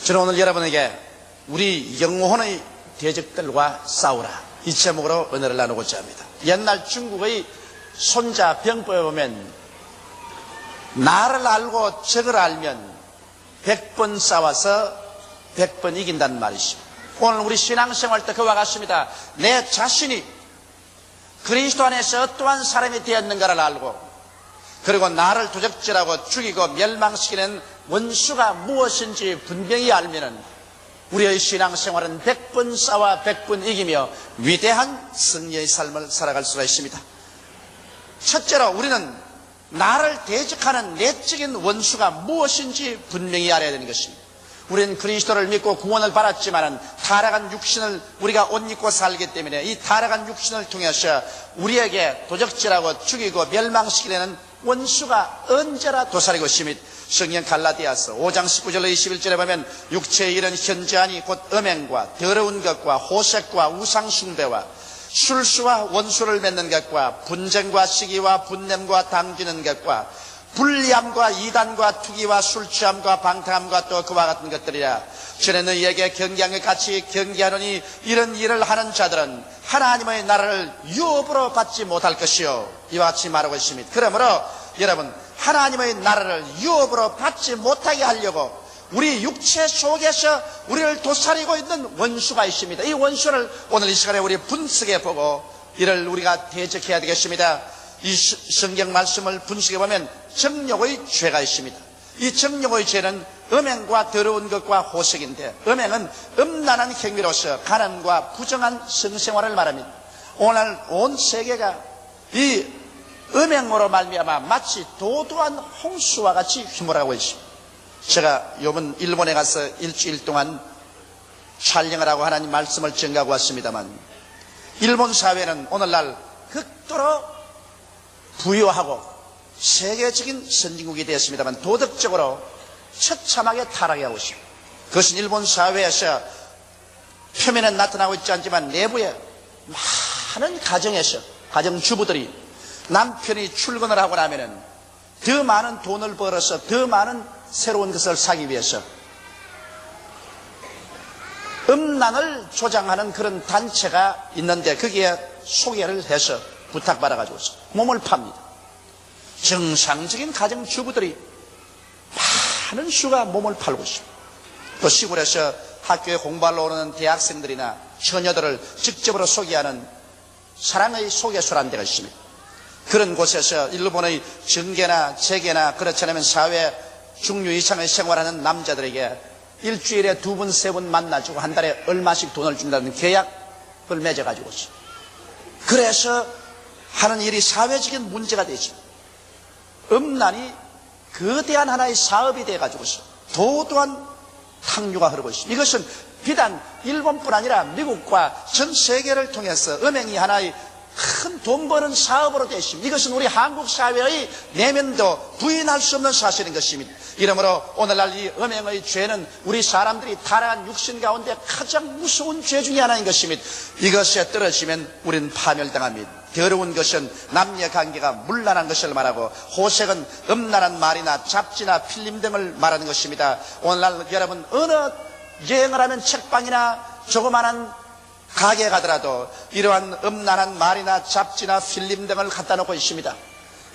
저는 오늘 여러분에게 우리 영혼의 대적들과 싸우라, 이 제목으로 은혜를 나누고자 합니다. 옛날 중국의 손자 병법에 보면 나를 알고 적을 알면 100번 싸워서 100번 이긴다는 말이죠. 오늘 우리 신앙생활 때 그와 같습니다. 내 자신이 그리스도 안에서 어떠한 사람이 되었는가를 알고, 그리고 나를 도적질하고 죽이고 멸망시키는 원수가 무엇인지 분명히 알면은 우리의 신앙생활은 100번 싸워 100번 이기며 위대한 승리의 삶을 살아갈 수가 있습니다. 첫째로 우리는 나를 대적하는 내적인 원수가 무엇인지 분명히 알아야 되는 것입니다. 우리는 그리스도를 믿고 구원을 받았지만은 타락한 육신을 우리가 옷 입고 살기 때문에 이 타락한 육신을 통해서 우리에게 도적질하고 죽이고 멸망시키려는 원수가 언제나 도사리고 있습니다. 성경 갈라디아서 5장 19절로 21절에 보면 육체의 일은 현저하니 곧 음행과 더러운 것과 호색과 우상숭배와 술수와 원수를 맺는 것과 분쟁과 시기와 분냄과 당기는 것과 불리함과 이단과 투기와 술취함과 방탕함과 또 그와 같은 것들이라. 전에 너희에게 경계한 것 같이 경계하노니 이런 일을 하는 자들은 하나님의 나라를 유업으로 받지 못할 것이요, 이와 같이 말하고 있습니다. 그러므로 여러분, 하나님의 나라를 유업으로 받지 못하게 하려고 우리 육체 속에서 우리를 도사리고 있는 원수가 있습니다. 이 원수를 오늘 이 시간에 우리 분석해 보고 이를 우리가 대적해야 되겠습니다. 이 성경 말씀을 분석해 보면 정욕의 죄가 있습니다. 이 정욕의 죄는 음행과 더러운 것과 호색인데, 음행은 음란한 행위로서 가난과 부정한 성생활을 말합니다. 오늘 온 세계가 이 음행으로 말미암아 마치 도도한 홍수와 같이 휘몰아가고 있습니다. 제가 요번 일본에 가서 일주일 동안 촬영을 하고 하나님 말씀을 전가하고 왔습니다만, 일본 사회는 오늘날 극도로 부유하고 세계적인 선진국이 되었습니다만 도덕적으로 처참하게 타락하고 있습니다. 그것은 일본 사회에서 표면에 나타나고 있지 않지만 내부에 많은 가정에서 가정주부들이 남편이 출근을 하고 나면은 더 많은 돈을 벌어서 더 많은 새로운 것을 사기 위해서 음란을 조장하는 그런 단체가 있는데 거기에 소개를 해서 부탁받아가지고 몸을 팝니다. 정상적인 가정주부들이 많은 수가 몸을 팔고 있습니다. 또 시골에서 학교에 공부하러 오는 대학생들이나 처녀들을 직접으로 소개하는 사랑의 소개소라는 데가 있습니다. 그런 곳에서 일본의 정계나 재계나 그렇지 않으면 사회 중류 이상의 생활하는 남자들에게 일주일에 2번, 3번 만나주고 한 달에 얼마씩 돈을 준다는 계약을 맺어가지고 있습니다. 그래서 하는 일이 사회적인 문제가 되죠. 음란이 거대한 하나의 사업이 돼가지고 도도한 탕류가 흐르고 있습니다. 이것은 비단 일본뿐 아니라 미국과 전 세계를 통해서 음행이 하나의 큰 돈 버는 사업으로 되어 있습니다. 이것은 우리 한국 사회의 내면도 부인할 수 없는 사실인 것입니다. 이러므로 오늘날 이 음행의 죄는 우리 사람들이 타락한 육신 가운데 가장 무서운 죄 중에 하나인 것입니다. 이것에 떨어지면 우리는 파멸당합니다. 더러운 것은 남녀 관계가 문란한 것을 말하고, 호색은 음란한 말이나 잡지나 필름 등을 말하는 것입니다. 오늘날 여러분 어느 여행을 하면 책방이나 조그마한 가게에 가더라도 이러한 음란한 말이나 잡지나 필름 등을 갖다 놓고 있습니다.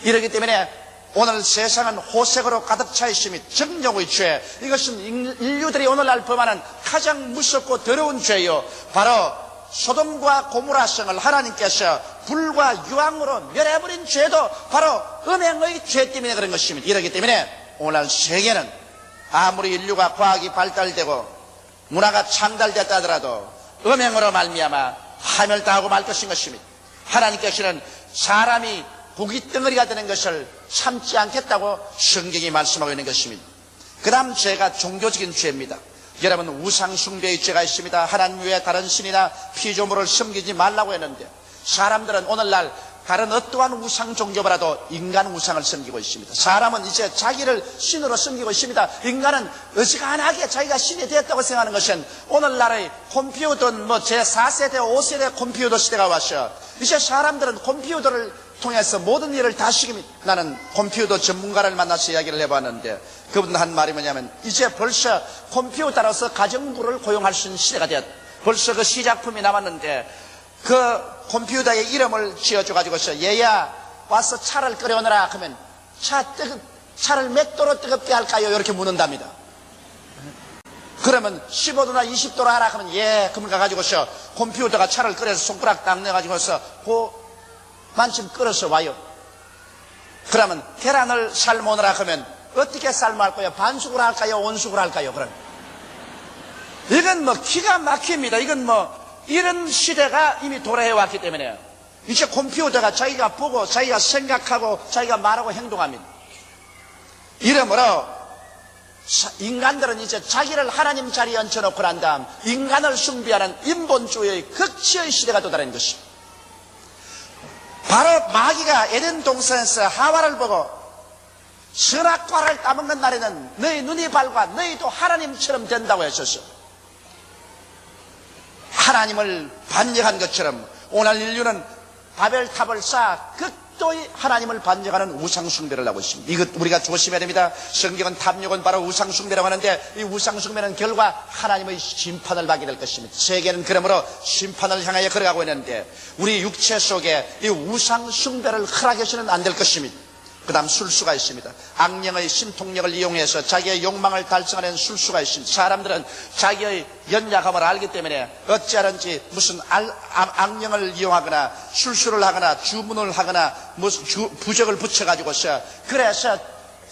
이렇기 때문에 오늘 세상은 호색으로 가득 차 있습니다. 정욕의 죄, 이것은 인류들이 오늘날 범하는 가장 무섭고 더러운 죄요, 바로 소돔과 고모라성을 하나님께서 불과 유황으로 멸해버린 죄도 바로 음행의 죄 때문에 그런 것입니다. 이렇기 때문에 오늘날 세계는 아무리 인류가 과학이 발달되고 문화가 창달됐다 하더라도 음행으로 말미암아 파멸당하고 말 것인 것입니다. 하나님께서는 사람이 고깃덩어리가 되는 것을 참지 않겠다고 성경이 말씀하고 있는 것입니다. 그 다음 죄가 종교적인 죄입니다. 여러분, 우상숭배의 죄가 있습니다. 하나님 외에 다른 신이나 피조물을 섬기지 말라고 했는데 사람들은 오늘날 다른 어떠한 우상 종교보다도 인간 우상을 섬기고 있습니다. 사람은 이제 자기를 신으로 섬기고 있습니다. 인간은 어지간하게 자기가 신이 되었다고 생각하는 것은 오늘날의 컴퓨터는 제4세대, 5세대 컴퓨터 시대가 와서 이제 사람들은 컴퓨터를 통해서 모든 일을 다 시킵니다. 나는 컴퓨터 전문가를 만나서 이야기를 해봤는데 그분 한 말이 뭐냐면 이제 벌써 컴퓨터로서 가정부를 고용할 수 있는 시대가 되었다. 벌써 그 시작품이 남았는데 그 컴퓨터의 이름을 지어줘가지고서 얘야 와서 차를 끓여오너라 하면 차를 몇 도로 뜨겁게 할까요? 이렇게 묻는답니다. 그러면 15도나 20도로 하라 하면 예 그럼 가가지고서 컴퓨터가 차를 끓여서 손가락 딱 내가지고서 만큼 끓여서 와요. 그러면 계란을 삶으느라 하면 어떻게 삶을 할까요? 반숙으로 할까요? 온숙으로 할까요? 그럼 이건 뭐 기가 막힙니다. 이건 뭐 이런 시대가 이미 도래해 왔기 때문에 이제 컴퓨터가 자기가 보고 자기가 생각하고 자기가 말하고 행동합니다. 이러므로 인간들은 이제 자기를 하나님 자리에 얹혀놓고 난 다음 인간을 숭배하는 인본주의의 극치의 시대가 도달한 것입니다. 바로 마귀가 에덴 동산에서 하와를 보고 선악과를 따먹는 날에는 너희 눈이 밝아 너희도 하나님처럼 된다고 했었어. 하나님을 반역한 것처럼 오늘 인류는 바벨탑을 쌓아 극도의 하나님을 반역하는 우상숭배를 하고 있습니다. 이것 우리가 조심해야 됩니다. 성경은 탐욕은 바로 우상숭배라고 하는데 이 우상숭배는 결과 하나님의 심판을 받게 될 것입니다. 세계는 그러므로 심판을 향하여 걸어가고 있는데 우리 육체 속에 이 우상숭배를 허락해서는 안 될 것입니다. 그 다음 술수가 있습니다. 악령의 신통력을 이용해서 자기의 욕망을 달성하는 술수가 있습니다. 사람들은 자기의 연약함을 알기 때문에 어찌하든지 무슨 악령을 이용하거나 술수를 하거나 주문을 하거나 무슨 부적을 붙여가지고서 그래서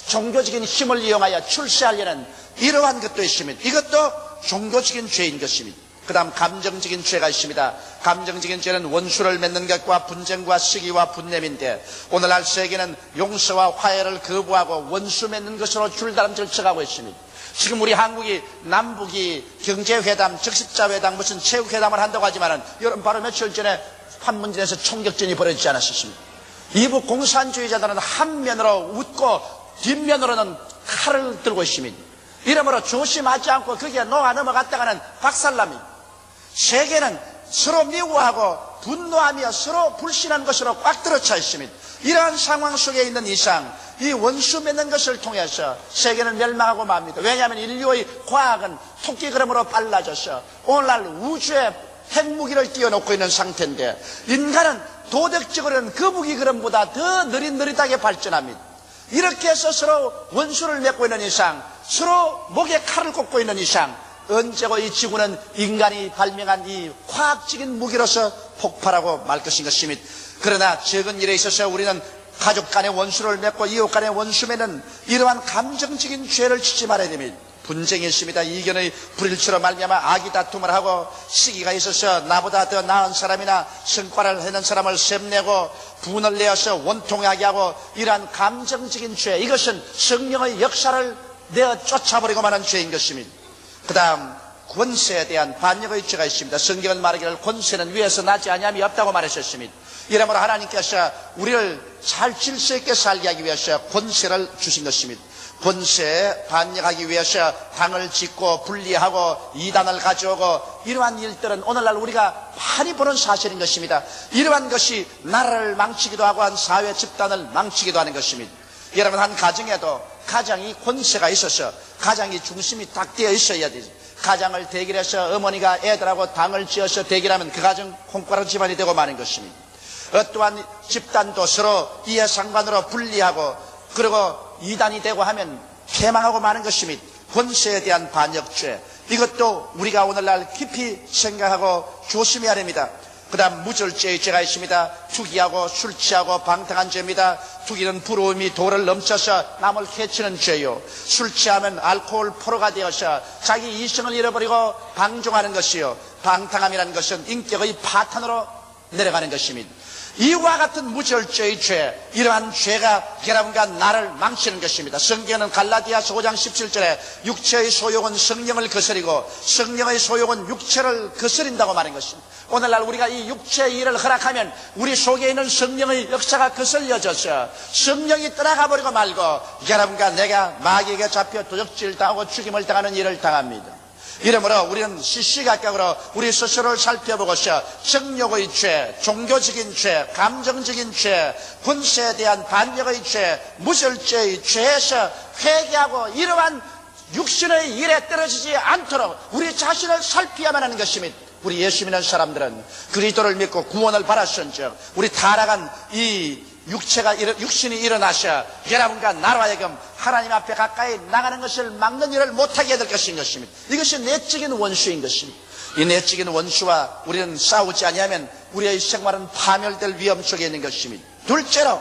종교적인 힘을 이용하여 출세하려는 이러한 것도 있습니다. 이것도 종교적인 죄인 것입니다. 그 다음 감정적인 죄가 있습니다. 감정적인 죄는 원수를 맺는 것과 분쟁과 시기와 분냄인데 오늘날 세계는 용서와 화해를 거부하고 원수 맺는 것으로 줄다름질 쳐가고 있습니다. 지금 우리 한국이 남북이 경제회담, 적십자회담, 무슨 체육회담을 한다고 하지만은 여러분 바로 며칠 전에 판문점에서 총격전이 벌어지지 않았습니까? 이북 공산주의자들은 한면으로 웃고 뒷면으로는 칼을 들고 있습니다. 이러므로 조심하지 않고 거기에 녹아 넘어갔다가는 박살납니다. 세계는 서로 미워하고 분노하며 서로 불신한 것으로 꽉 들어차 있습니다. 이러한 상황 속에 있는 이상 이 원수 맺는 것을 통해서 세계는 멸망하고 맙니다. 왜냐하면 인류의 과학은 토끼 걸음으로 빨라져서 오늘날 우주에 핵무기를 띄워놓고 있는 상태인데 인간은 도덕적으로는 그 무기 걸음보다 더 느릿느릿하게 발전합니다. 이렇게 해서 서로 원수를 맺고 있는 이상 서로 목에 칼을 꽂고 있는 이상 언제고 이 지구는 인간이 발명한 이 과학적인 무기로서 폭발하고 말 것인 것입니다. 그러나 적은 일에 있어서 우리는 가족 간의 원수를 맺고 이웃 간의 원수 맺는 이러한 감정적인 죄를 짓지 말아야 됩니다. 분쟁이 있습니다. 이견의 불일치로 말미암아 악의 다툼을 하고 시기가 있어서 나보다 더 나은 사람이나 성과를 해낸 사람을 셈내고 분을 내어서 원통하게 하고 이러한 감정적인 죄 이것은 성령의 역사를 내어 쫓아버리고 마는 죄인 것입니다. 그 다음 권세에 대한 반역의 죄가 있습니다. 성경은 말하기를 권세는 위에서 나지 아니함이 없다고 말하셨습니다. 이러므로 하나님께서 우리를 잘 질서 있게 살게 하기 위해서 권세를 주신 것입니다. 권세에 반역하기 위해서 당을 짓고 분리하고 이단을 가져오고 이러한 일들은 오늘날 우리가 많이 보는 사실인 것입니다. 이러한 것이 나라를 망치기도 하고 한 사회 집단을 망치기도 하는 것입니다. 여러분 한 가정에도 가장이 권세가 있어서 가장이 중심이 딱 되어 있어야 되죠. 가장을 대결해서 어머니가 애들하고 당을 지어서 대결하면 그 가정 콩가루 집안이 되고 마는 것입니다. 어떠한 집단도 서로 이해상관으로 분리하고 그리고 이단이 되고 하면 패망하고 마는 것입니다. 권세에 대한 반역죄 이것도 우리가 오늘날 깊이 생각하고 조심해야 됩니다. 그 다음 무절제의 죄가 있습니다. 투기하고 술 취하고 방탕한 죄입니다. 투기는 부러움이 도를 넘쳐서 남을 해치는 죄요. 술 취하면 알코올 포로가 되어서 자기 이성을 잃어버리고 방종하는 것이요. 방탕함이라는 것은 인격의 파탄으로 내려가는 것입니다. 이와 같은 무절제의 죄 이러한 죄가 여러분과 나를 망치는 것입니다. 성경은 갈라디아서 5장 17절에 육체의 소욕은 성령을 거스리고 성령의 소욕은 육체를 거스린다고 말한 것입니다. 오늘날 우리가 이 육체의 일을 허락하면 우리 속에 있는 성령의 역사가 거슬려져서 성령이 떠나가 버리고 말고 여러분과 내가 마귀에게 잡혀 도적질 당하고 죽임을 당하는 일을 당합니다. 이러므로 우리는 시시각각으로 우리 스스로를 살펴보고서 정욕의 죄, 종교적인 죄, 감정적인 죄, 분세에 대한 반역의 죄, 무절죄의 죄에서 회개하고 이러한 육신의 일에 떨어지지 않도록 우리 자신을 살피야만 하는 것입니다. 우리 예수 믿는 사람들은 그리스도를 믿고 구원을 받았은즉 우리 타락한 이 육신이 일어나셔 여러분과 나로 하여금 하나님 앞에 가까이 나가는 것을 막는 일을 못하게 될 것인 것입니다. 이것이 내적인 원수인 것입니다. 이 내적인 원수와 우리는 싸우지 아니하면 우리의 생활은 파멸될 위험 속에 있는 것입니다. 둘째로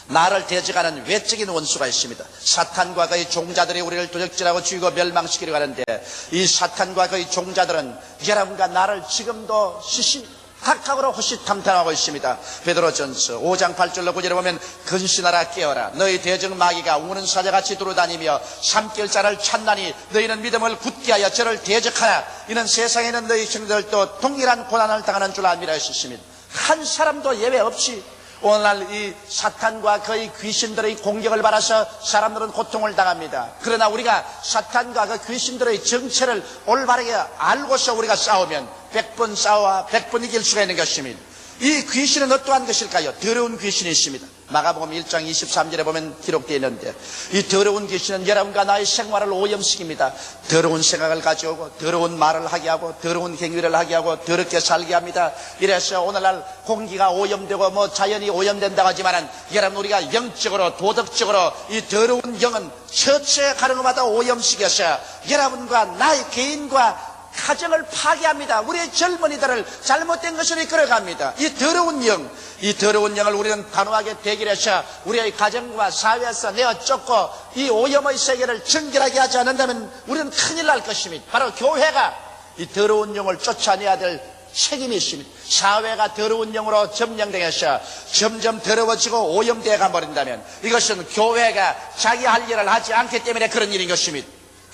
나를 대적하는 외적인 원수가 있습니다. 사탄과 그의 종자들이 우리를 도적질하고 죽이고 멸망시키려고 하는데 이 사탄과 그의 종자들은 여러분과 나를 지금도 시시각각으로 호시탐탐하고 있습니다. 베드로전서 5장 8절로 9절에 보면 근신하라 깨어라 너희 대적 마귀가 우는 사자같이 두루다니며 삼킬 자를 찾나니 너희는 믿음을 굳게 하여 저를 대적하라. 이는 세상에 있는 너희 형제들도 동일한 고난을 당하는 줄 알미라 하셨습니다. 한 사람도 예외 없이 오늘날 이 사탄과 그의 귀신들의 공격을 받아서 사람들은 고통을 당합니다. 그러나 우리가 사탄과 그 귀신들의 정체를 올바르게 알고서 우리가 싸우면 100번 싸워 100번 이길 수가 있는 것입니다. 이 귀신은 어떠한 것일까요? 더러운 귀신이 있습니다. 마가복음 1장 23절에 보면 기록되어 있는데 이 더러운 귀신은 여러분과 나의 생활을 오염시킵니다. 더러운 생각을 가져오고 더러운 말을 하게 하고 더러운 행위를 하게 하고 더럽게 살게 합니다. 이래서 오늘날 공기가 오염되고 자연이 오염된다고 하지만은 여러분 우리가 영적으로 도덕적으로 이 더러운 영은 처처에 가는 것마다 오염시켜서 여러분과 나의 개인과 가정을 파괴합니다. 우리의 젊은이들을 잘못된 것으로 이끌어갑니다. 이 더러운 영을 우리는 단호하게 대결해서 우리의 가정과 사회에서 내어 쫓고 이 오염의 세계를 정결하게 하지 않는다면 우리는 큰일 날 것입니다. 바로 교회가 이 더러운 영을 쫓아내야 될 책임이 있습니다. 사회가 더러운 영으로 점령되어서 점점 더러워지고 오염되어 가버린다면 이것은 교회가 자기 할 일을 하지 않기 때문에 그런 일인 것입니다.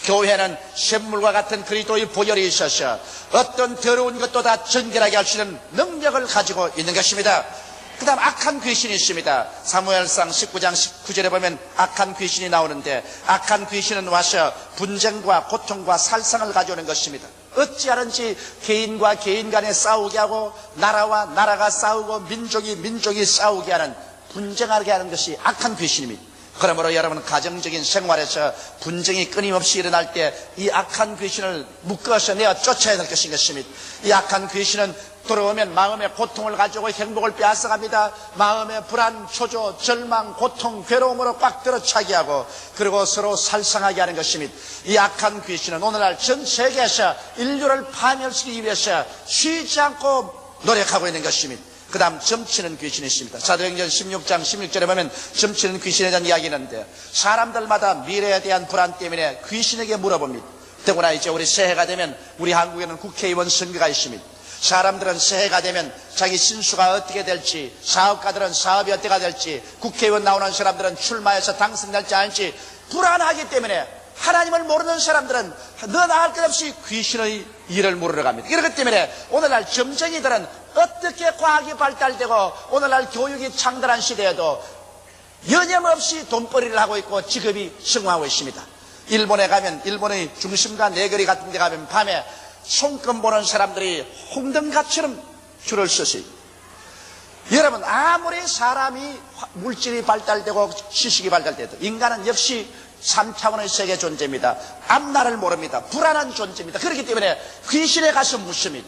교회는 샘물과 같은 그리스도의 보혈이 있어서 어떤 더러운 것도 다 정결하게 할 수 있는 능력을 가지고 있는 것입니다. 그 다음 악한 귀신이 있습니다. 사무엘상 19장 19절에 보면 악한 귀신이 나오는데 악한 귀신은 와서 분쟁과 고통과 살상을 가져오는 것입니다. 어찌하든지 개인과 개인 간에 싸우게 하고 나라와 나라가 싸우고 민족이 싸우게 하는 분쟁하게 하는 것이 악한 귀신입니다. 그러므로 여러분 가정적인 생활에서 분쟁이 끊임없이 일어날 때 이 악한 귀신을 묶어서 내어 쫓아야 될 것인 것입니다. 이 악한 귀신은 들어오면 마음의 고통을 가지고 행복을 빼앗아갑니다. 마음의 불안, 초조, 절망, 고통, 괴로움으로 꽉 들어차게 하고 그리고 서로 살상하게 하는 것입니다. 이 악한 귀신은 오늘날 전 세계에서 인류를 파멸시키기 위해서 쉬지 않고 노력하고 있는 것입니다. 그 다음 점치는 귀신이 있습니다. 사도행전 16장 16절에 보면 점치는 귀신에 대한 이야기가 있는데 사람들마다 미래에 대한 불안 때문에 귀신에게 물어봅니다. 더구나 이제 우리 새해가 되면 우리 한국에는 국회의원 선거가 있습니다. 사람들은 새해가 되면 자기 신수가 어떻게 될지, 사업가들은 사업이 어떻게 될지, 국회의원 나오는 사람들은 출마해서 당선될지 아닐지 불안하기 때문에 하나님을 모르는 사람들은 너 나할 것 없이 귀신의 일을 물으러 갑니다. 그렇기 때문에 오늘날 점쟁이들은 어떻게 과학이 발달되고 오늘날 교육이 창달한 시대에도 여념없이 돈벌이를 하고 있고 직업이 성공하고 있습니다. 일본에 가면 일본의 중심가 내거리 같은 데 가면 밤에 손금 보는 사람들이 홍등가처럼 줄을 서서 여러분 아무리 사람이 물질이 발달되고 지식이 발달돼도 인간은 역시 3차원의 세계 존재입니다. 앞날을 모릅니다. 불안한 존재입니다. 그렇기 때문에 귀신에 가서 묻습니다.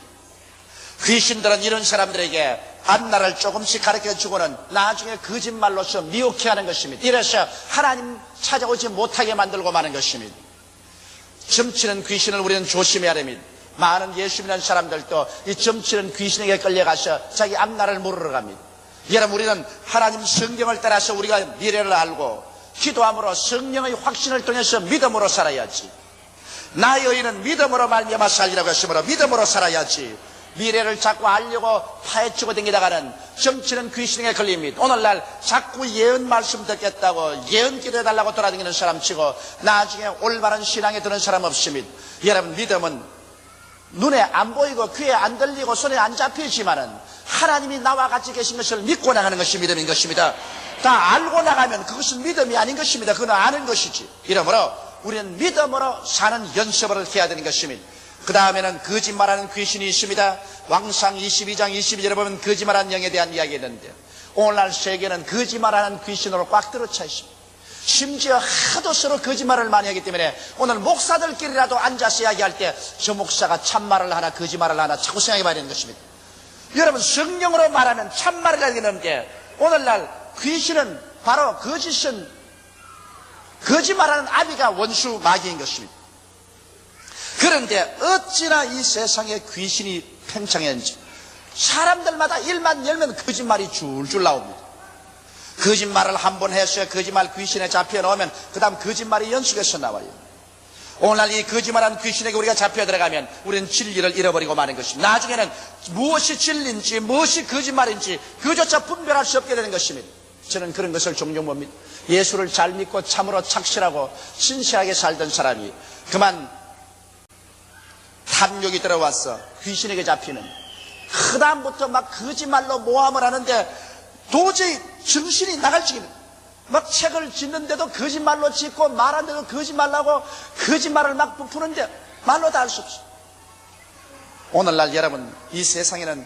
귀신들은 이런 사람들에게 앞날을 조금씩 가르쳐주고는 나중에 거짓말로서 미혹해 하는 것입니다. 이래서 하나님 찾아오지 못하게 만들고 마는 것입니다. 점치는 귀신을 우리는 조심해야 됩니다. 많은 예수 믿는 사람들도 이 점치는 귀신에게 끌려가서 자기 앞날을 물으러 갑니다. 여러분 우리는 하나님 성경을 따라서 우리가 미래를 알고 기도함으로 성령의 확신을 통해서 믿음으로 살아야지. 나의 의인은 믿음으로 말미암아 살리라고 했으므로 믿음으로 살아야지. 미래를 자꾸 알려고 파헤치고 다니다가는 점치는 귀신에게 걸립니다. 오늘날 자꾸 예언 말씀 듣겠다고 예언 기도해달라고 돌아다니는 사람 치고 나중에 올바른 신앙에 드는 사람 없습니다. 여러분 믿음은 눈에 안 보이고 귀에 안 들리고 손에 안 잡히지만은 하나님이 나와 같이 계신 것을 믿고 나가는 것이 믿음인 것입니다. 다 알고 나가면 그것은 믿음이 아닌 것입니다. 그건 아는 것이지. 이러므로 우리는 믿음으로 사는 연습을 해야 되는 것입니다. 그 다음에는 거짓말하는 귀신이 있습니다. 왕상 22장 22절에 보면 거짓말하는 영에 대한 이야기가 있는데, 오늘날 세계는 거짓말하는 귀신으로 꽉 들어차 있습니다. 심지어 하도 서로 거짓말을 많이 하기 때문에 오늘 목사들끼리라도 앉아서 이야기할 때 저 목사가 참말을 하나 거짓말을 하나 자꾸 생각해 봐야 되는 것입니다. 여러분, 성령으로 말하면 참말을 하게 되는데, 오늘날 귀신은 바로 거짓말하는 아비가 원수 마귀인 것입니다. 그런데 어찌나 이 세상에 귀신이 팽창했는지 사람들마다 일만 열면 거짓말이 줄줄 나옵니다. 거짓말을 한 번 했어요. 거짓말 귀신에 잡혀 넣으면 그 다음 거짓말이 연속해서 나와요. 오늘날 이 거짓말하는 귀신에게 우리가 잡혀 들어가면 우리는 진리를 잃어버리고 마는 것입니다. 나중에는 무엇이 진리인지 무엇이 거짓말인지 그조차 분별할 수 없게 되는 것입니다. 저는 그런 것을 종종 봅니다. 예수를 잘 믿고 참으로 착실하고 신실하게 살던 사람이 그만 탐욕이 들어와서 귀신에게 잡히는, 그 다음부터 막 거짓말로 모함을 하는데 도저히 정신이 나갈 지경입니다. 막 책을 짓는데도 거짓말로 짓고 말하는데도 거짓말하고 거짓말을 막 부푸는데 말로 다 할 수 없어요. 오늘날 여러분, 이 세상에는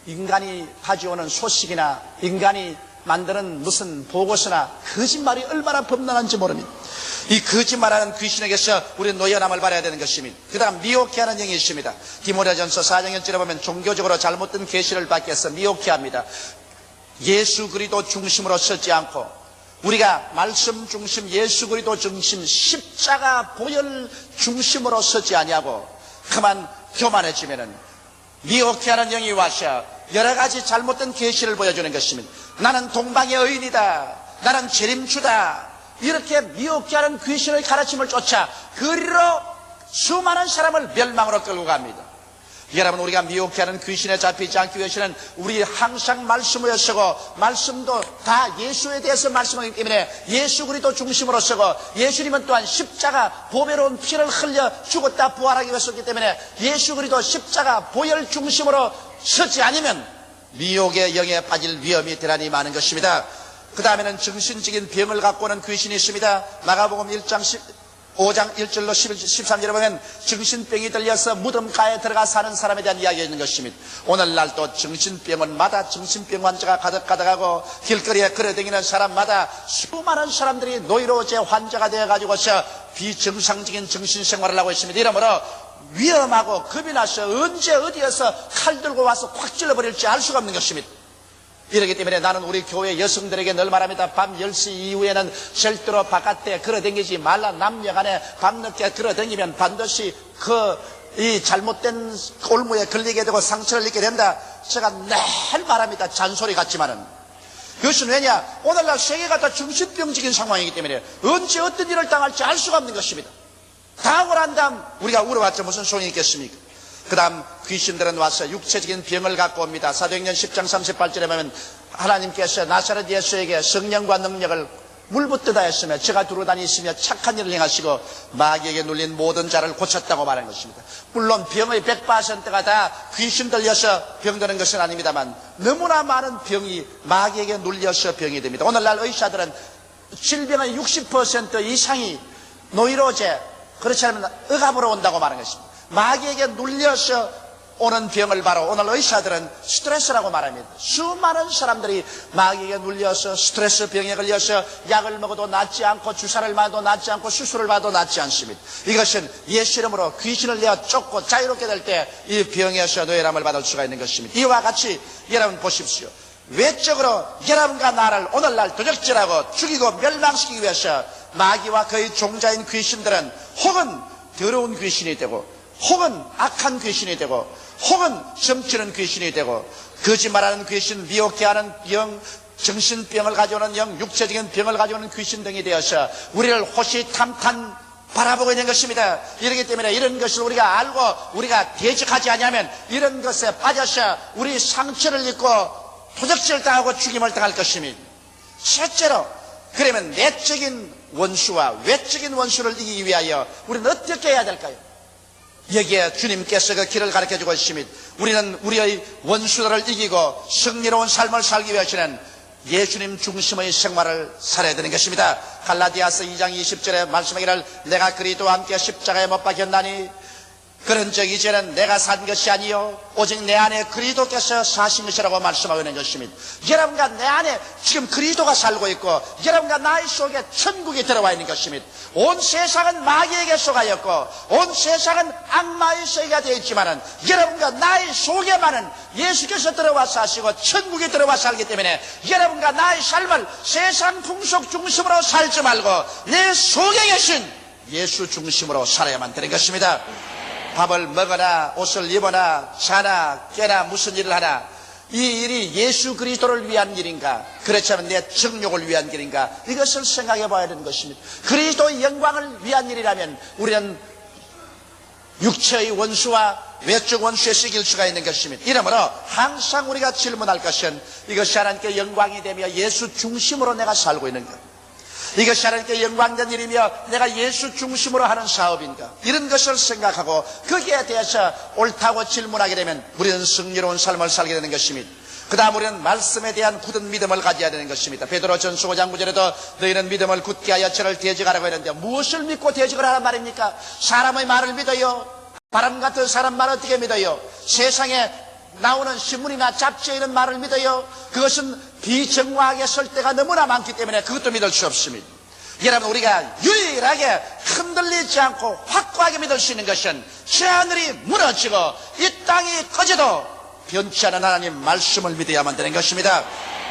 인간이 가져오는 소식이나 인간이 만드는 무슨 보고서나 거짓말이 얼마나 범람한지 모릅니다. 이 거짓말하는 귀신에게서 우리는 노여남을 받아야 되는 것입니다. 그 다음 미혹해 하는 영이 있습니다. 디모데전서 4장 1절에 보면 종교적으로 잘못된 계시를 받기 위해서 미혹해 합니다. 예수 그리스도 중심으로 서지 않고 우리가 말씀 중심, 예수 그리스도 중심, 십자가 보혈 중심으로 서지 아니하고 그만 교만해지면은 미혹해 하는 영이 와서 여러 가지 잘못된 계시를 보여주는 것입니다. 나는 동방의 의인이다, 나는 재림주다, 이렇게 미혹해 하는 귀신의 가르침을 쫓아 그리로 수많은 사람을 멸망으로 끌고 갑니다. 여러분, 우리가 미혹해 하는 귀신에 잡히지 않기 위해서는 우리 항상 말씀을 쓰고, 말씀도 다 예수에 대해서 말씀하기 때문에 예수 그리스도 중심으로 쓰고, 예수님은 또한 십자가 보배로운 피를 흘려 죽었다 부활하기 위해서였기 때문에 예수 그리스도 십자가 보혈 중심으로 서지 않으면 미혹의 영에 빠질 위험이 대단히 많은 것입니다. 그 다음에는 정신적인 병을 갖고 오는 귀신이 있습니다. 마가복음 5장 1절로 13절에 보면 정신병이 들려서 무덤가에 들어가 사는 사람에 대한 이야기가 있는 것입니다. 오늘날도 정신병원마다 정신병 환자가 가득가득하고 길거리에 걸어다니는 사람마다 수많은 사람들이 노이로제 환자가 되어가지고서 비정상적인 정신생활을 하고 있습니다. 이러므로 위험하고 겁이 나서 언제 어디에서 칼 들고 와서 확 찔러버릴지 알 수가 없는 것입니다. 이러기 때문에 나는 우리 교회 여성들에게 늘 말합니다. 밤 10시 이후에는 절대로 바깥에 걸어다니지 말라. 남녀간에 밤늦게 걸어다니면 반드시 이 잘못된 올무에 걸리게 되고 상처를 입게 된다. 제가 늘 말합니다. 잔소리 같지만은. 그것은 왜냐? 오늘날 세계가 다 정신병적인 상황이기 때문에 언제 어떤 일을 당할지 알 수가 없는 것입니다. 당하고 난 다음 우리가 울어봤자 무슨 소용이 있겠습니까? 그 다음 귀신들은 와서 육체적인 병을 갖고 옵니다. 사도행전 10장 38절에 보면 하나님께서 나사렛 예수에게 성령과 능력을 물붓듯 하였으며 저가 두루 다니시며 착한 일을 행하시고 마귀에게 눌린 모든 자를 고쳤다고 말하는 것입니다. 물론 병의 100%가 다 귀신 들려서 병드는 것은 아닙니다만 너무나 많은 병이 마귀에게 눌려서 병이 됩니다. 오늘날 의사들은 질병의 60% 이상이 노이로제, 그렇지 않으면 억압으로 온다고 말하는 것입니다. 마귀에게 눌려서 오는 병을 바로 오늘 의사들은 스트레스라고 말합니다. 수많은 사람들이 마귀에게 눌려서 스트레스 병에 걸려서 약을 먹어도 낫지 않고 주사를 맞아도 낫지 않고 수술을 받아도 낫지 않습니다. 이것은 예수 이름으로 귀신을 내어 쫓고 자유롭게 될 때 이 병에서 노예람을 받을 수가 있는 것입니다. 이와 같이 여러분 보십시오. 외적으로 여러분과 나를 오늘날 도적질하고 죽이고 멸망시키기 위해서 마귀와 그의 종자인 귀신들은 혹은 더러운 귀신이 되고 혹은 악한 귀신이 되고 혹은 점치는 귀신이 되고 거짓말하는 귀신, 미혹해 하는 영, 정신병을 가져오는 영, 육체적인 병을 가져오는 귀신 등이 되어서 우리를 호시탐탐 바라보고 있는 것입니다. 이렇기 때문에 이런 것을 우리가 알고 우리가 대적하지 않으면 이런 것에 빠져서 우리 상처를 입고 도적질 당하고 죽임을 당할 것입니다. 셋째로, 그러면 내적인 원수와 외적인 원수를 이기기 위하여 우리는 어떻게 해야 될까요? 여기에 주님께서 그 길을 가르쳐주고 있습니다. 우리는 우리의 원수들을 이기고 승리로운 삶을 살기 위해서는 예수님 중심의 생활을 살아야 되는 것입니다. 갈라디아서 2장 20절에 말씀하기를 내가 그리스도와 함께 십자가에 못 박혔나니 그런즉 이제는 내가 산 것이 아니요 오직 내 안에 그리스도께서 사신 것이라고 말씀하고 있는 것입니다. 여러분과 내 안에 지금 그리스도가 살고 있고 여러분과 나의 속에 천국이 들어와 있는 것입니다. 온 세상은 마귀에게 속하였고 온 세상은 악마의 세계가 되어 있지만은 여러분과 나의 속에만은 예수께서 들어와 사시고 천국이 들어와 살기 때문에 여러분과 나의 삶을 세상 풍속 중심으로 살지 말고 내 속에 계신 예수 중심으로 살아야만 되는 것입니다. 밥을 먹거나 옷을 입거나 자나 깨나 무슨 일을 하나 이 일이 예수 그리스도를 위한 일인가 그렇지 않으면 내 정욕을 위한 일인가 이것을 생각해 봐야 되는 것입니다. 그리스도의 영광을 위한 일이라면 우리는 육체의 원수와 외적 원수에서 이길 수가 있는 것입니다. 이러므로 항상 우리가 질문할 것은 이것이 하나님께 영광이 되며 예수 중심으로 내가 살고 있는가, 이것이 하나님께 영광된 일이며 내가 예수 중심으로 하는 사업인가, 이런 것을 생각하고 거기에 대해서 옳다고 질문하게 되면 우리는 승리로운 삶을 살게 되는 것입니다. 그 다음 우리는 말씀에 대한 굳은 믿음을 가져야 되는 것입니다. 베드로전서 5장 9절에도 너희는 믿음을 굳게 하여 저를 대적하라고 했는데 무엇을 믿고 대적을 하란 말입니까? 사람의 말을 믿어요? 바람 같은 사람 말 어떻게 믿어요? 세상에 나오는 신문이나 잡지에 있는 말을 믿어요? 그것은 비정확하게 설 때가 너무나 많기 때문에 그것도 믿을 수 없습니다. 여러분, 우리가 유일하게 흔들리지 않고 확고하게 믿을 수 있는 것은 저 하늘이 무너지고 이 땅이 꺼져도 변치 않은 하나님 말씀을 믿어야만 되는 것입니다.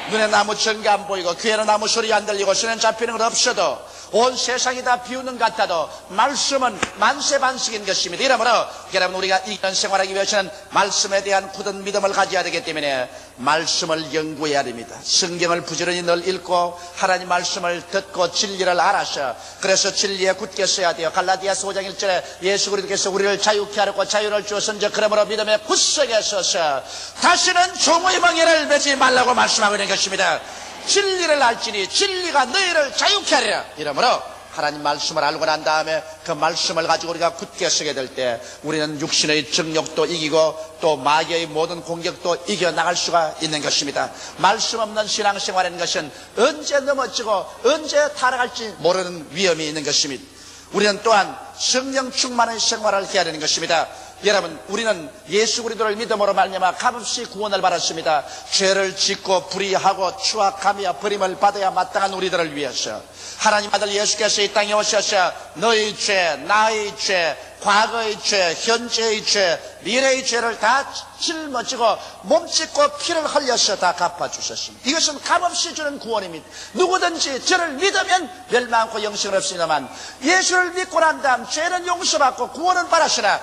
눈에 나무 전기 안 보이고 귀에는 아무 소리 안 들리고 손에 잡히는 건 없어도 온 세상이 다 비우는 것 같아도 말씀은 만세반석인 것입니다. 이러므로 여러분, 우리가 이런 생활하기 위해서는 말씀에 대한 굳은 믿음을 가져야 되기 때문에 말씀을 연구해야 됩니다. 성경을 부지런히 늘 읽고 하나님 말씀을 듣고 진리를 알아서 그래서 진리에 굳게 서야 돼요. 갈라디아서 5장 1절에 예수 그리스도께서 우리를 자유케 하려고 자유를 주었은즉 그러므로 믿음의 굳세게 서서 다시는 종의 멍에를 매지 말라고 말씀하고 있는 것입니다. 진리를 알지니 진리가 너희를 자유케 하리라. 이러므로 하나님 말씀을 알고 난 다음에 그 말씀을 가지고 우리가 굳게 서게 될 때 우리는 육신의 정욕도 이기고 또 마귀의 모든 공격도 이겨나갈 수가 있는 것입니다. 말씀 없는 신앙생활이라는 것은 언제 넘어지고 언제 타락할지 모르는 위험이 있는 것입니다. 우리는 또한 성령 충만의 생활을 해야 되는 것입니다. 여러분, 우리는 예수 그리스도를 믿음으로 말미암아 값없이 구원을 받았습니다. 죄를 짓고 불의하고 추악하며 버림을 받아야 마땅한 우리들을 위해서 하나님 아들 예수께서 이 땅에 오셔서 너의 죄, 나의 죄, 과거의 죄, 현재의 죄, 미래의 죄를 다 짊어지고 몸짓고 피를 흘려서 다 갚아주셨습니다. 이것은 값없이 주는 구원입니다. 누구든지 저를 믿으면 멸망하고 영생은 없습니다만 예수를 믿고 난 다음 죄는 용서받고 구원은 받았으나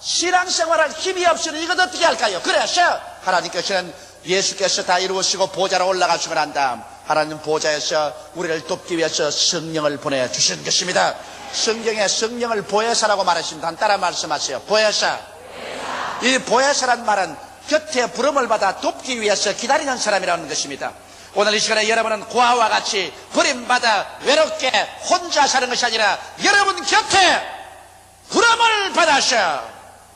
신앙생활할 힘이 없으니 이것 어떻게 할까요? 그래서 하나님께서는 예수께서 다 이루시고 보좌로 올라가시고 난 다음 하나님 보좌에서 우리를 돕기 위해서 성령을 보내주신 것입니다. 성경에 성령을 보혜사라고 말하십니다. 한 따라 말씀하세요. 보혜사. 이 보혜사란 말은 곁에 부름을 받아 돕기 위해서 기다리는 사람이라는 것입니다. 오늘 이 시간에 여러분은 고아와 같이 버림받아 외롭게 혼자 사는 것이 아니라 여러분 곁에 부름을 받아서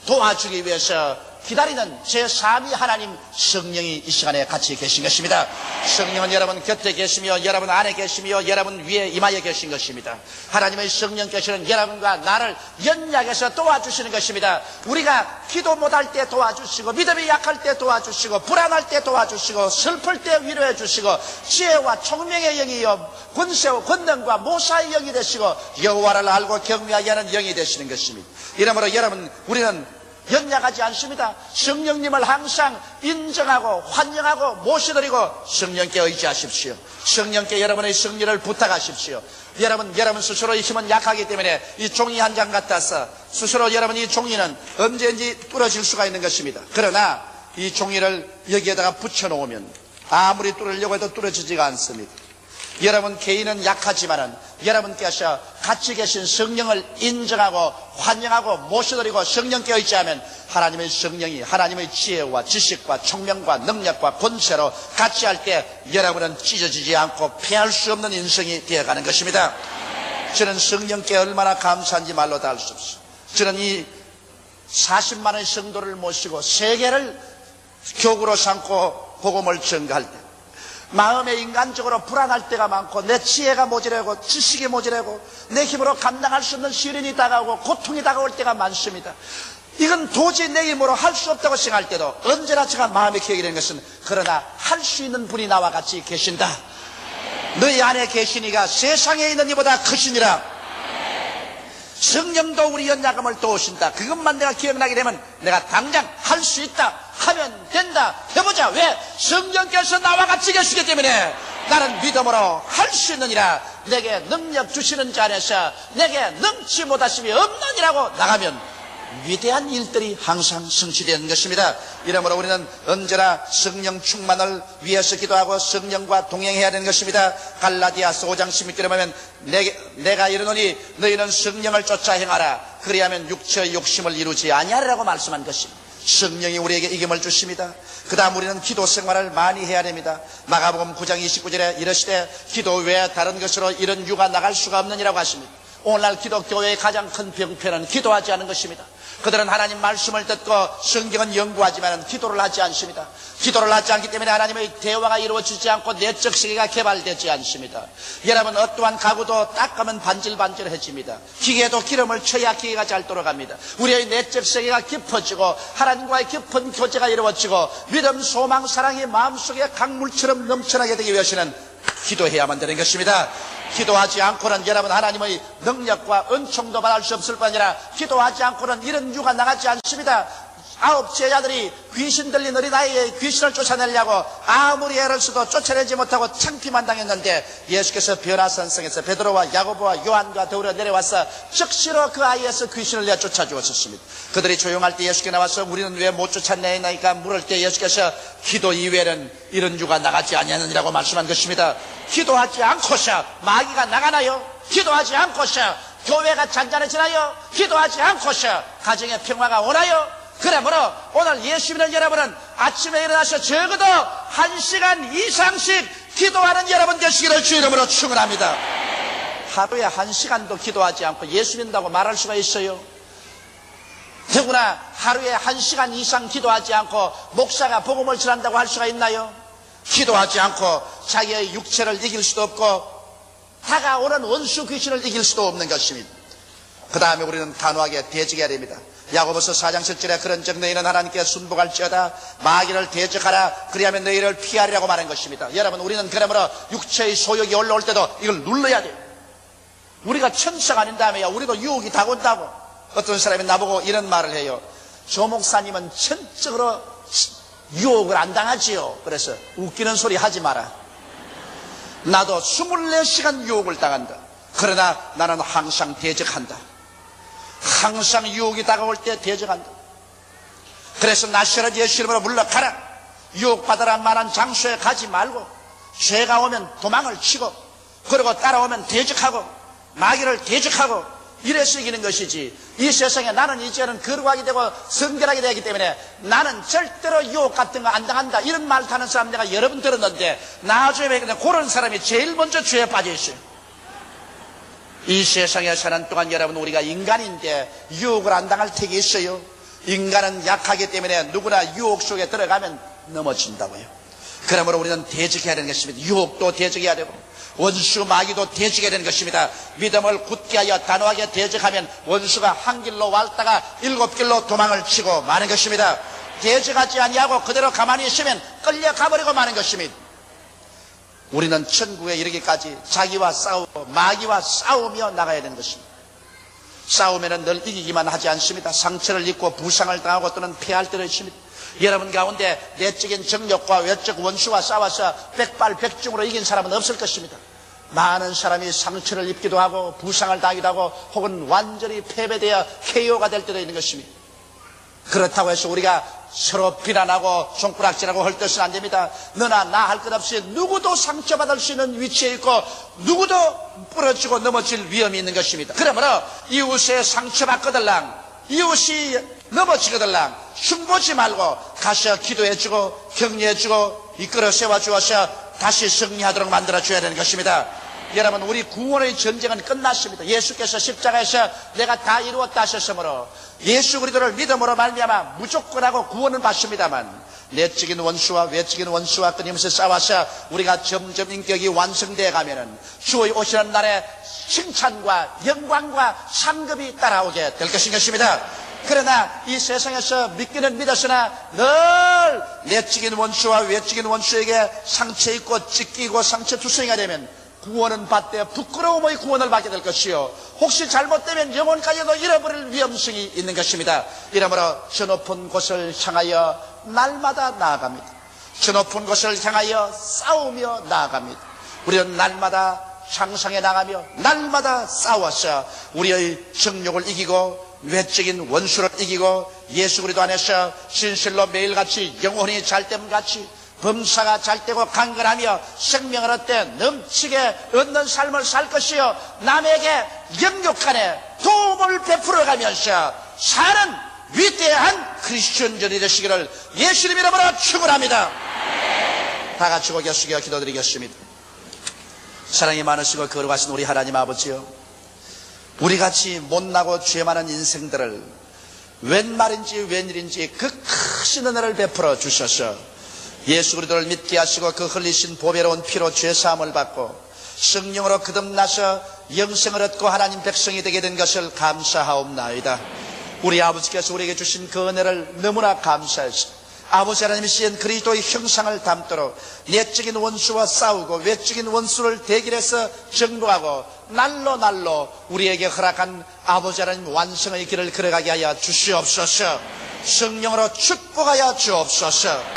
도와주기 위해서 기다리는 제3위 하나님 성령이 이 시간에 같이 계신 것입니다. 성령은 여러분 곁에 계시며 여러분 안에 계시며 여러분 위에 이마에 계신 것입니다. 하나님의 성령께서는 여러분과 나를 연약해서 도와주시는 것입니다. 우리가 기도 못할 때 도와주시고 믿음이 약할 때 도와주시고 불안할 때 도와주시고 슬플 때 위로해 주시고 지혜와 총명의 영이요 권세와 권능과 모사의 영이 되시고 여호와를 알고 경외하게 하는 영이 되시는 것입니다. 이러므로 여러분, 우리는 연약하지 않습니다. 성령님을 항상 인정하고 환영하고 모셔드리고 성령께 의지하십시오. 성령께 여러분의 승리를 부탁하십시오. 여러분 스스로의 힘은 약하기 때문에 이 종이 한 장 같아서 스스로 여러분 이 종이는 언제든지 뚫어질 수가 있는 것입니다. 그러나 이 종이를 여기에다가 붙여놓으면 아무리 뚫으려고 해도 뚫어지지가 않습니다. 여러분 개인은 약하지만은 여러분께서 같이 계신 성령을 인정하고 환영하고 모셔드리고 성령께 의지하면 하나님의 성령이 하나님의 지혜와 지식과 총명과 능력과 권세로 같이 할 때 여러분은 찢어지지 않고 피할 수 없는 인생이 되어가는 것입니다. 저는 성령께 얼마나 감사한지 말로 다 할 수 없어요. 저는 이 40만의 성도를 모시고 세계를 교구로 삼고 복음을 전가할 때 마음에 인간적으로 불안할 때가 많고 내 지혜가 모자라고 지식이 모자라고 내 힘으로 감당할 수 없는 시련이 다가오고 고통이 다가올 때가 많습니다. 이건 도저히 내 힘으로 할 수 없다고 생각할 때도 언제나 제가 마음에 기억이 되는 것은 그러나 할 수 있는 분이 나와 같이 계신다. 너희 안에 계시니가 세상에 있는 이보다 크시니라. 성령도 우리 연약함을 도우신다. 그것만 내가 기억나게 되면 내가 당장 할 수 있다, 하면 된다, 해보자. 왜? 성령께서 나와 같이 계시기 때문에 나는 믿음으로 할 수 있느니라. 내게 능력 주시는 자 안에서 내게 능치 못하심이 없느니라고 나가면 위대한 일들이 항상 성취되는 것입니다. 이러므로 우리는 언제나 성령 충만을 위해서 기도하고 성령과 동행해야 되는 것입니다. 갈라디아서 5장 16절에 보면 내가 이르노니 너희는 성령을 쫓아 행하라. 그리하면 육체의 욕심을 이루지 아니하리라고 말씀한 것입니다. 성령이 우리에게 이김을 주십니다. 그 다음 우리는 기도 생활을 많이 해야 됩니다. 마가복음 9장 29절에 이르시되 기도 외에 다른 것으로 이런 유가 나갈 수가 없느니라고 하십니다. 오늘날 기독교의 가장 큰 병폐는 기도하지 않은 것입니다. 그들은 하나님 말씀을 듣고 성경은 연구하지만 기도를 하지 않습니다. 기도를 하지 않기 때문에 하나님의 대화가 이루어지지 않고 내적 세계가 개발되지 않습니다. 여러분, 어떠한 가구도 닦으면 반질반질해집니다. 기계도 기름을 쳐야 기계가 잘 돌아갑니다. 우리의 내적 세계가 깊어지고 하나님과의 깊은 교제가 이루어지고 믿음, 소망, 사랑이 마음속에 강물처럼 넘쳐나게 되기 위해서는 기도해야만 되는 것입니다. 기도하지 않고는 여러분 하나님의 능력과 은총도 받을 수 없을 뿐 아니라 기도하지 않고는 이런 유가 나가지 않습니다. 9 제자들이 귀신 들린 어린아이의 귀신을 쫓아내려고 아무리 애를 써도 쫓아내지 못하고 창피만 당했는데 예수께서 변화산성에서 베드로와 야고보와 요한과 더불어 내려와서 즉시로 그 아이에서 귀신을 내어 쫓아주었습니다. 그들이 조용할 때 예수께 나와서 우리는 왜 못 쫓아내나이까 물을 때 예수께서 기도 이외에는 이런 유가 나가지 아니하느니라고 말씀한 것입니다. 기도하지 않고서 마귀가 나가나요? 기도하지 않고서 교회가 잔잔해지나요? 기도하지 않고서 가정의 평화가 오나요? 그러므로 오늘 예수 믿는 여러분은 아침에 일어나서 적어도 1시간 이상씩 기도하는 여러분 되시기를 주 이름으로 축원합니다. 하루에 1시간도 기도하지 않고 예수 믿는다고 말할 수가 있어요? 더구나 하루에 1시간 이상 기도하지 않고 목사가 복음을 전한다고 할 수가 있나요? 기도하지 않고 자기의 육체를 이길 수도 없고 다가오는 원수 귀신을 이길 수도 없는 것입니다. 그 다음에 우리는 단호하게 대적해야 됩니다. 야고보서 4장 7절에 그런즉 너희는 하나님께 순복할지어다 마귀를 대적하라 그리하면 너희를 피하리라고 말한 것입니다. 여러분, 우리는 그러므로 육체의 소욕이 올라올 때도 이걸 눌러야 돼요. 우리가 천사가 아닌 다음에야 우리도 유혹이 다가온다고. 어떤 사람이 나보고 이런 말을 해요. 조 목사님은 전적으로 유혹을 안 당하지요. 그래서 웃기는 소리 하지 마라. 나도 24시간 유혹을 당한다. 그러나 나는 항상 대적한다. 항상 유혹이 다가올 때 대적한다. 그래서 나셔라 예수 이름으로 물러가라. 유혹받으라 만한 장소에 가지 말고 죄가 오면 도망을 치고 그리고 따라오면 대적하고 마귀를 대적하고 이래서 이기는 것이지. 이 세상에 나는 이제는 거룩하게 되고 성결하게 되기 때문에 나는 절대로 유혹 같은 거 안 당한다 이런 말 하는 사람 내가 여러 번 들었는데 나중에 그런 사람이 제일 먼저 죄에 빠져 있어요. 이 세상에 사는 동안 여러분 우리가 인간인데 유혹을 안 당할 택이 있어요? 인간은 약하기 때문에 누구나 유혹 속에 들어가면 넘어진다고요. 그러므로 우리는 대적해야 되는 것입니다. 유혹도 대적해야 되고 원수 마귀도 대적해야 되는 것입니다. 믿음을 굳게 하여 단호하게 대적하면 원수가 한 길로 왔다가 7길로 도망을 치고 마는 것입니다. 대적하지 아니하고 그대로 가만히 있으면 끌려가버리고 마는 것입니다. 우리는 천국에 이르기까지 자기와 싸우고 마귀와 싸우며 나가야 되는 것입니다. 싸우면 늘 이기기만 하지 않습니다. 상처를 입고 부상을 당하고 또는 패할 때도 있습니다. 여러분 가운데 내적인 정력과 외적 원수와 싸워서 백발백중으로 이긴 사람은 없을 것입니다. 많은 사람이 상처를 입기도 하고 부상을 당하기도 하고 혹은 완전히 패배되어 KO가 될 때도 있는 것입니다. 그렇다고 해서 우리가 서로 비난하고 손가락질하고 할 뜻은 안 됩니다. 너나 나 할 것 없이 누구도 상처받을 수 있는 위치에 있고 누구도 부러지고 넘어질 위험이 있는 것입니다. 그러므로 이웃의 상처받거들랑 이웃이 넘어지거들랑 흉보지 말고 가서 기도해주고 격려해주고 이끌어 세워주어서 다시 승리하도록 만들어줘야 되는 것입니다. 여러분, 우리 구원의 전쟁은 끝났습니다. 예수께서 십자가에서 내가 다 이루었다 하셨으므로 예수 그리스도를 믿음으로 말미암아 무조건하고 구원은 받습니다만 내적인 원수와 외적인 원수와 끊임없이 싸워서 우리가 점점 인격이 완성되어 가면은 주의 오시는 날에 칭찬과 영광과 상급이 따라오게 될 것입니다. 그러나 이 세상에서 믿기는 믿었으나 늘 내적인 원수와 외적인 원수에게 상처 입고 찢기고 상처 투성이가 되면 구원은 받되 부끄러움의 구원을 받게 될 것이요, 혹시 잘못되면 영혼까지도 잃어버릴 위험성이 있는 것입니다. 이러므로 저 높은 곳을 향하여 날마다 나아갑니다. 저 높은 곳을 향하여 싸우며 나아갑니다. 우리는 날마다 향상해 나가며 날마다 싸워서 우리의 정욕을 이기고 외적인 원수를 이기고 예수 그리스도 안에서 진실로 매일같이 영혼이 잘됨같이 범사가 잘되고 강건하며 생명을 얻되 넘치게 얻는 삶을 살 것이요, 남에게 영육간에 도움을 베풀어가면서 사는 위대한 크리스천들이 되시기를 예수님 이름으로 축원합니다. 다 같이 고개 숙여 기도드리겠습니다. 사랑이 많으시고 거룩하신 우리 하나님 아버지요, 우리같이 못나고 죄 많은 인생들을 웬 말인지 웬일인지 그 크신 은혜를 베풀어 주셔서 예수 그리스도를 믿게 하시고 그 흘리신 보배로운 피로 죄사함을 받고 성령으로 거듭나서 영생을 얻고 하나님 백성이 되게 된 것을 감사하옵나이다. 우리 아버지께서 우리에게 주신 그 은혜를 너무나 감사해서 아버지 하나님이 씌운 그리스도의 형상을 담도록 내적인 원수와 싸우고 외적인 원수를 대결해서 정복하고 날로 우리에게 허락한 아버지 하나님 완성의 길을 걸어가게 하여 주시옵소서. 성령으로 축복하여 주옵소서.